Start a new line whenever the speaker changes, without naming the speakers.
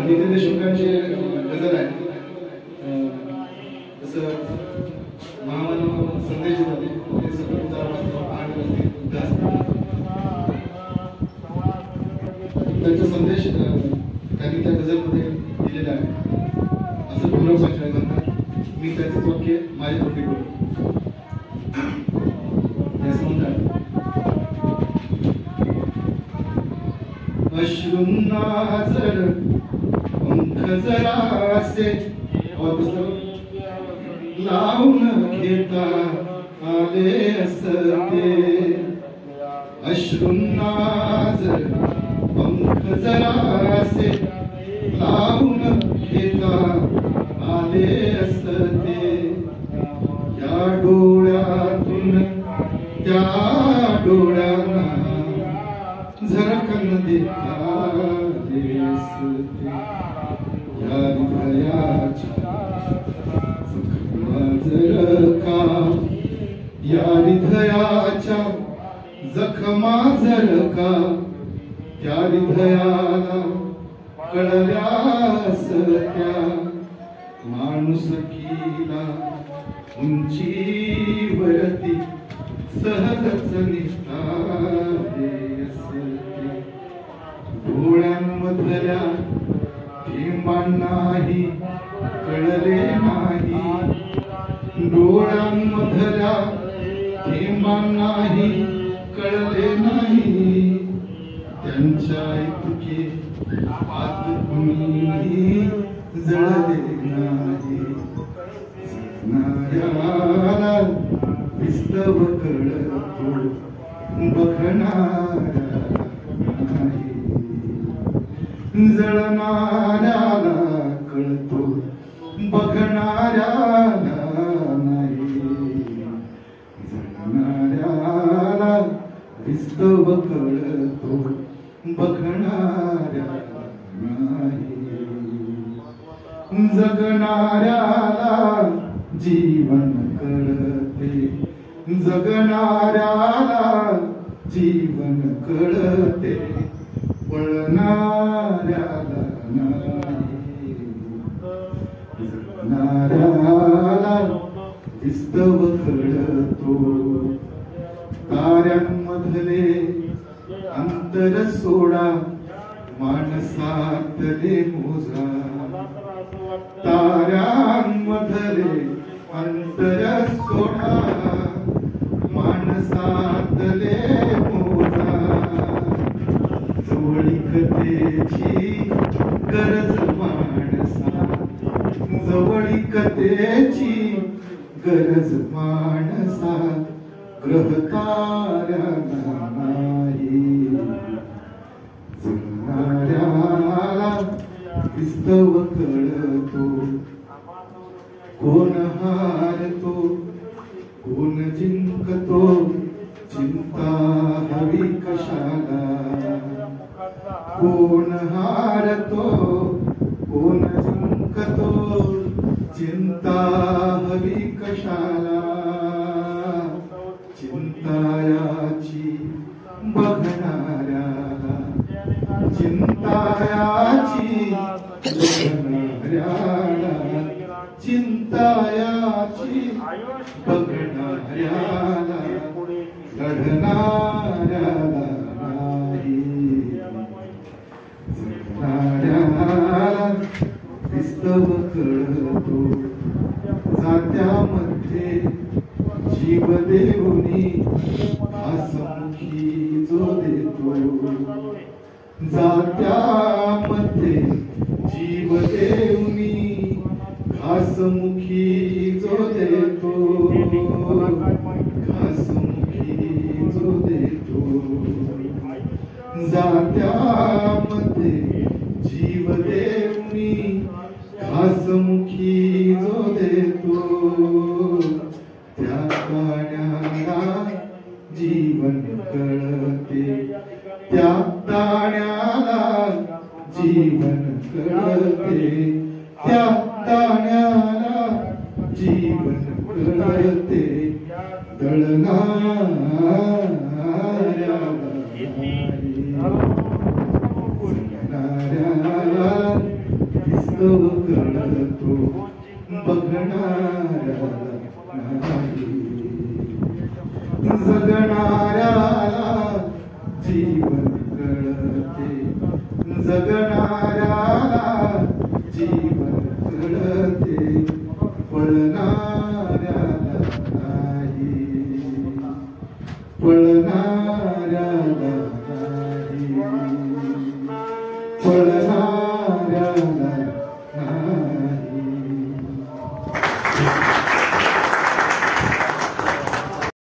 गीतेंद्र शुक्लांचे गजल आहे. जसं महामानव संदेश देतात ते सगळं त्यांचा संदेश त्यांनी त्या गझलमध्ये दिलेला आहे. असं गौरव पाचाळ म्हणतात. मी त्याचंच वाक्य माझ्या तोटी करू असं म्हणतात. अश्रूंना जर पंख जरासे लावून घेता आले असते. अश्रूंना जर पंख जरासे लावून घेता आले असते. या डोळ्यातून त्या डोळ्यांना झरकन देता आले असते. या हृदयाच्या जखमा जर का, या हृदयाच्या जखमा जर का त्या हृदयाला कळल्या असत्या. माणुसकीला उंचीवरती सहजच निघाले असते. डोळ्यांमधल्या थेंबांनाही कळले नाही. डोळ्यांमधल्या थेंबांनाही कळले नाही. त्यांच्या इतके आत कुणीही जळले नाही. जगणाऱ्याला विस्तव कळतो बघणाऱ्याला नाही. जळणाऱ्याला कळतो बघणाऱ्याला नाही. जळणाऱ्याला विस्तव कळतो बघणाऱ्याला नाही. जगणाऱ्याला जीवन कळते. जगणाऱ्याला जीवन कळते. पळणाऱ्याला नाही. जगणाऱ्याला विस्तव कळतो. ताऱ्यांमधले अंतर सोडा माणसातले मोजा. ताऱ्यांमधले अंतर सोडा माणसातले मोजा. जवळीकतेची गरज माणसा. जवळीकतेची गरज माणसा. ग्रहताऱ्याला नाही. जगणाऱ्याला विस्तव कळतो. कोण हारतो कोण जिंकतो चिंता हवी कशाला. कोण हारतो कोण जिंकतो चिंता हवी कशाला. चिंतायाची बघणाऱ्याला. चिंतायाची बघणाऱ्याला. चिंतायाची बघणाऱ्याला. लढणाऱ्याला नाही. जगणाऱ्याला विस्तव कळतो. जात्यामध्ये जीव देऊनी हसमुखी जो देतो. जात्यामध्ये जीव देऊनी हसमुखी जो देतो. हसमुखी जो देतो. जात्यामध्ये जीव देऊनी हसमुखी जो देतो. त्या पाण्याला जीवन कळते. त्या ताण्याला जीवन कळते. त्या ताण्याला जीवन कळते. दळणाऱ्याला नाही. बोलणाऱ्याला नाही, जगणाऱ्याला जीवन कळते, जगणाऱ्याला जीवन कळते, पळणाऱ्याला नाही, पळणाऱ्याला नाही, पळणाऱ्याला नाही.